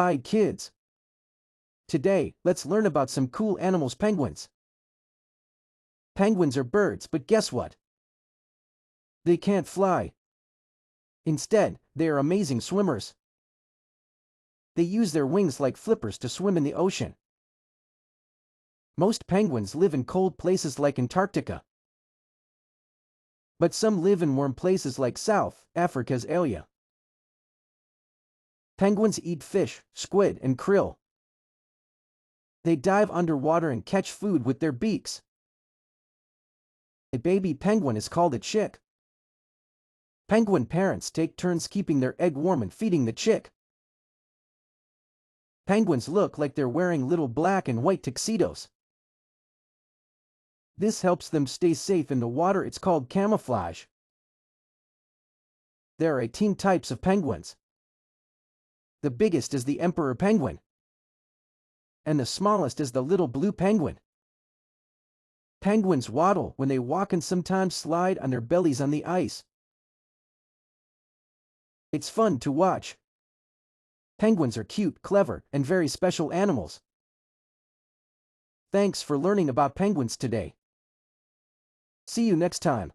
Hi kids! Today, let's learn about some cool animals. Penguins. Penguins are birds, but guess what? They can't fly. Instead, they are amazing swimmers. They use their wings like flippers to swim in the ocean. Most penguins live in cold places like Antarctica. But some live in warm places like South Africa's area. Penguins eat fish, squid, and krill. They dive underwater and catch food with their beaks. A baby penguin is called a chick. Penguin parents take turns keeping their egg warm and feeding the chick. Penguins look like they're wearing little black and white tuxedos. This helps them stay safe in the water. It's called camouflage. There are 18 types of penguins. The biggest is the emperor penguin. And the smallest is the little blue penguin. Penguins waddle when they walk and sometimes slide on their bellies on the ice. It's fun to watch. Penguins are cute, clever, and very special animals. Thanks for learning about penguins today. See you next time.